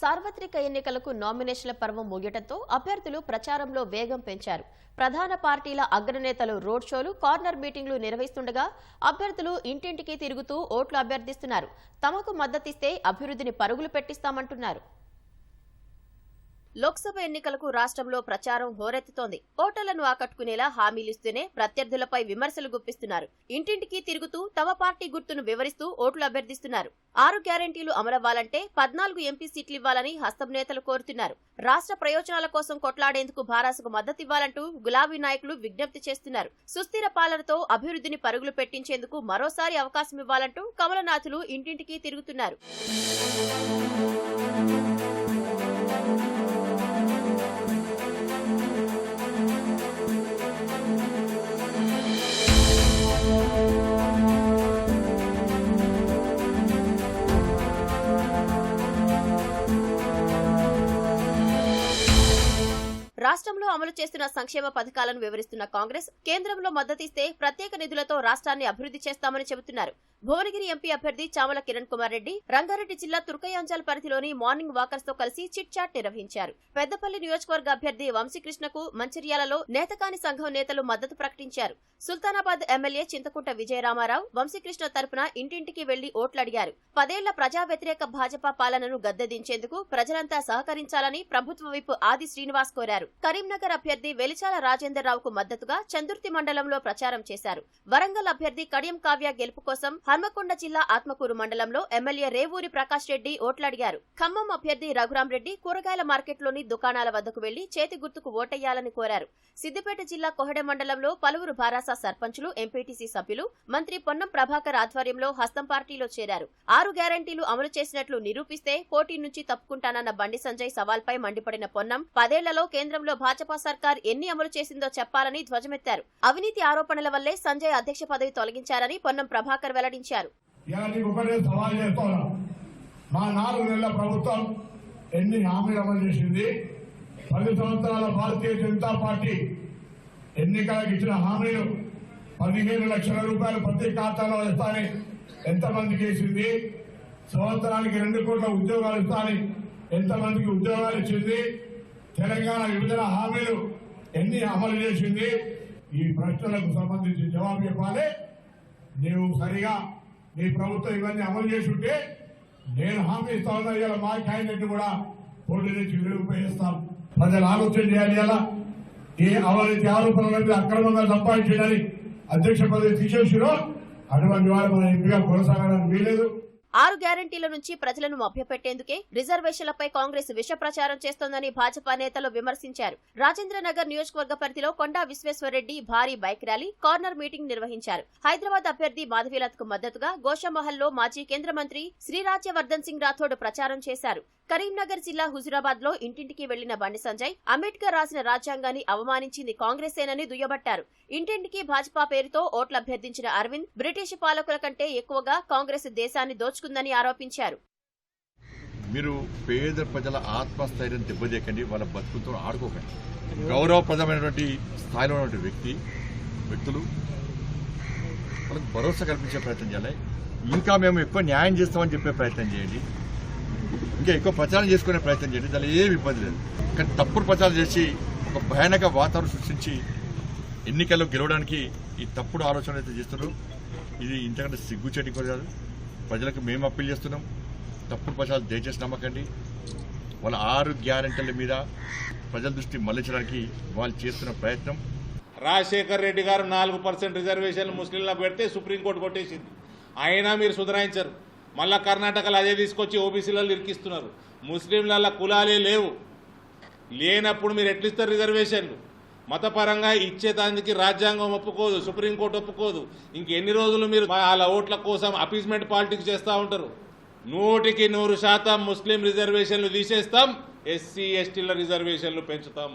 సార్వత్రిక ఎన్నికలకు నామినేషన్ల పర్వం ముగియటంతో అభ్యర్థులు ప్రచారంలో వేగం పెంచారు. ప్రధాన పార్టీల అగ్రనేతలు రోడ్ షోలు, కార్నర్ మీటింగ్లు నిర్వహిస్తుండగా అభ్యర్థులు ఇంటింటికి తిరుగుతూ ఓట్లు అభ్యర్థిస్తున్నారు. తమకు మద్దతిస్తే అభివృద్ధిని పరుగులు పెట్టిస్తామంటున్నారు. లోక్సభ ఎన్నికలకు రాష్ట్రంలో ప్రచారం హోరెత్తుతోంది. ఓటర్లను ఆకట్టుకునేలా హామీలిస్తూనే ప్రత్యర్థులపై విమర్శలు గుప్పిస్తున్నారు. ఇంటింటికి తిరుగుతూ తమ పార్టీ గుర్తును వివరిస్తూ ఓట్లు అభ్యర్థిస్తున్నారు. 6 గ్యారెంటీలు అమలవ్వాలంటే 14 ఎంపీ సీట్లు ఇవ్వాలని హస్తం నేతలు కోరుతున్నారు. రాష్ట్ర ప్రయోజనాల కోసం కొట్లాడేందుకు భారాసకు మద్దతివ్వాలంటూ గులాబీ నాయకులు విజ్ఞప్తి చేస్తున్నారు. సుస్థిర పాలనతో అభివృద్ధిని పరుగులు పెట్టించేందుకు మరోసారి అవకాశం ఇవ్వాలంటూ కమలనాథులు ఇంటింటికి తిరుగుతున్నారు. రాష్ట్రంలో అమలు చేస్తున్న సంక్షేమ పథకాలను వివరిస్తున్న కాంగ్రెస్, కేంద్రంలో మద్దతిస్తే ప్రత్యేక నిధులతో రాష్ట్రాన్ని అభివృద్ధి చేస్తామని చెబుతున్నారు. భువనగిరి ఎంపీ అభ్యర్థి చామల కిరణ్ కుమార్ రెడ్డి రంగారెడ్డి జిల్లా తుర్కయాంజల్ పరిధిలోని మార్నింగ్ వాకర్స్ తో కలిసి చిట్ చాట్ నిర్వహించారు. పెద్దపల్లి నియోజకవర్గ అభ్యర్థి వంశీకృష్ణకు మంచిర్యాలలో నేతకాని సంఘం నేతలు మద్దతు ప్రకటించారు. సుల్తానాబాద్ ఎమ్మెల్యే చింతకుంట విజయరామారావు వంశీకృష్ణ తరపున ఇంటింటికి వెళ్లి ఓట్లడిగారు. 10 ఏళ్ల ప్రజా వ్యతిరేక భాజపా పాలనను గద్దెదించేందుకు ప్రజలంతా సహకరించాలని ప్రభుత్వ విప్ ఆది శ్రీనివాస్ కోరారు. కరీంనగర్ అభ్యర్థి వెలిచాల రాజేందర్ రావుకు మద్దతుగా చందుర్తి మండలంలో ప్రచారం చేశారు. వరంగల్ అభ్యర్థి కడియం కావ్య గెలుపు కోసం హన్మకొండ జిల్లా ఆత్మకూరు మండలంలో ఎమ్మెల్యే రేవూరి ప్రకాష్ రెడ్డి ఓట్లడిగారు. ఖమ్మం అభ్యర్థి రఘురాం రెడ్డి కూరగాయల మార్కెట్లోని దుకాణాల వద్దకు వెళ్లి చేతి గుర్తుకు ఓటెయ్యాలని కోరారు. సిద్దిపేట జిల్లా కొహడె మండలంలో పలువురు భారాస సర్పంచులు, ఎంపీటీసీ సభ్యులు మంత్రి పొన్నం ప్రభాకర్ ఆధ్వర్యంలో హస్తం పార్టీలో చేరారు. 6 గ్యారెంటీలు అమలు చేసినట్లు నిరూపిస్తే పోటీ నుంచి తప్పుకుంటానన్న బండి సంజయ్ సవాల్పై మండిపడిన పొన్నం 10 ఏళ్లలో కేంద్రంలో భాజపా సర్కార్ ఎన్ని అమలు చేసిందో చెప్పాలని ధ్వజమెత్తారు. అవినీతి ఆరోపణల వల్లే సంజయ్ అధ్యక్ష పదవి తొలగించారని పొన్నం ప్రభాకర్ వెల్లడించారు. మా 4 నెలల ప్రభుత్వం ఎన్ని హామీలు అమలు చేసింది? 10 సంవత్సరాల భారతీయ జనతా పార్టీ ఎన్నికలకు ఇచ్చిన హామీలు 15 లక్షల రూపాయలు ప్రతి ఖాతాలో ఇస్తానని ఎంతమందికి వేసింది? సంవత్సరానికి 2 కోట్ల ఉద్యోగాలు ఇస్తానని ఎంతమందికి ఉద్యోగాలు ఇచ్చింది? తెలంగాణ విభజన హామీలు ఎన్ని అమలు చేసింది? ఈ ప్రశ్నలకు సంబంధించి జవాబు చెప్పాలి. నీవు సరిగా నీ ప్రభుత్వం ఇవన్నీ అమలు చేసి ఉంటే నేను హామీ ఇస్తా ఉన్నా, ఇలా మా క్యాండిడేట్ కూడా పోటీ నుంచి విడుదల ప్రజలు ఆలోచన చేయాలి. ఇలా ఏ అవినీతి ఆరోపణలు అక్రమంగా సంపాదించడానికి అధ్యక్ష పదవి తీసేసిరో అటువంటి వారు మన ఎంపీగా కొనసాగడానికి వీలేదు. 6 గ్యారెంటీల నుంచి ప్రజలను మభ్యపెట్టేందుకే రిజర్వేషన్లపై కాంగ్రెస్ విష ప్రచారం చేస్తోందని భాజపా నేతలు విమర్శించారు. రాజేంద్రనగర్ నియోజకవర్గ పరిధిలో కొండా విశ్వేశ్వరరెడ్డి భారీ బైక్ ర్యాలీ, కార్నర్ మీటింగ్ నిర్వహించారు. హైదరాబాద్ అభ్యర్థి మాధవీలతకు మద్దతుగా గోషామహల్లో మాజీ కేంద్ర మంత్రి శ్రీరాజ్యవర్ధన్ సింగ్ రాథోడ్ ప్రచారం చేశారు. కరీంనగర్ జిల్లా హుజురాబాద్ లో ఇంటింటికి వెళ్లిన బండి సంజయ్ అంబేద్కర్ రాసిన రాజ్యాంగాన్ని అవమానించింది కాంగ్రెసేనని దుయ్యబట్టారు. ఇంటింటికి భాజపా పేరుతో ఓట్లు అభ్యర్థించిన అరవింద్ బ్రిటిష్ పాలకుల కంటే ఎక్కువగా కాంగ్రెస్ దేశాన్ని దోచుకుందని ఆరోపించారు. మీరు పేద ప్రజల ఆత్మస్థైర్యం దెబ్బతీయకండి, వాళ్ళ బతుకులతో ఆడుకోకండి. గౌరవప్రదమైనటువంటి స్థాయిలో ఉన్నటువంటి వ్యక్తులు వాళ్ళకి భరోసా కల్పించే ప్రయత్నం చేయాలి. ఇంకా మేము ఎక్కువ న్యాయం చేస్తామని చెప్పే ప్రయత్నం చేయండి, ఇంకా ఎక్కువ ప్రచారం చేసుకునే ప్రయత్నం చేయండి. దానిలో ఏమి ఇబ్బంది లేదు. కానీ తప్పుడు ప్రచారం చేసి ఒక భయానక వాతావరణం సృష్టించి ఎన్నికల్లో గెలవడానికి ఈ తప్పుడు ఆలోచనలు అయితే చేస్తున్నారు. ఇది ఇంతకంటే సిగ్గుచేటి కూడా కాదు. ప్రజలకు మేము అప్పీల్ చేస్తున్నాం, తప్పుడు ప్రచారాలు దయచేసి నమ్మకండి. వాళ్ళ 6 గ్యారెంటీల మీద ప్రజల దృష్టి మళ్లించడానికి వాళ్ళు చేస్తున్న ప్రయత్నం. రాజశేఖర్ రెడ్డి గారు 4% రిజర్వేషన్లు ముస్లింలకు పెడితే సుప్రీంకోర్టు కొట్టేసింది. అయినా మీరు సుధరాయించారు. మళ్ళా కర్ణాటకలో అదే తీసుకొచ్చి ఓబీసీలలో ఇరికిస్తున్నారు. ముస్లింల కులాలే లేవు. లేనప్పుడు మీరు ఎట్లిస్తారు రిజర్వేషన్లు? మతపరంగా ఇచ్చేదానికి రాజ్యాంగం ఒప్పుకోదు, సుప్రీంకోర్టు ఒప్పుకోదు. ఇంకెన్ని రోజులు మీరు వాళ్ళ ఓట్ల కోసం అపీస్మెంట్ పాలిటిక్స్ చేస్తూ ఉంటారు? 100% ముస్లిం రిజర్వేషన్లు తీసేస్తాం, ఎస్సీ ఎస్టీల రిజర్వేషన్లు పెంచుతాం.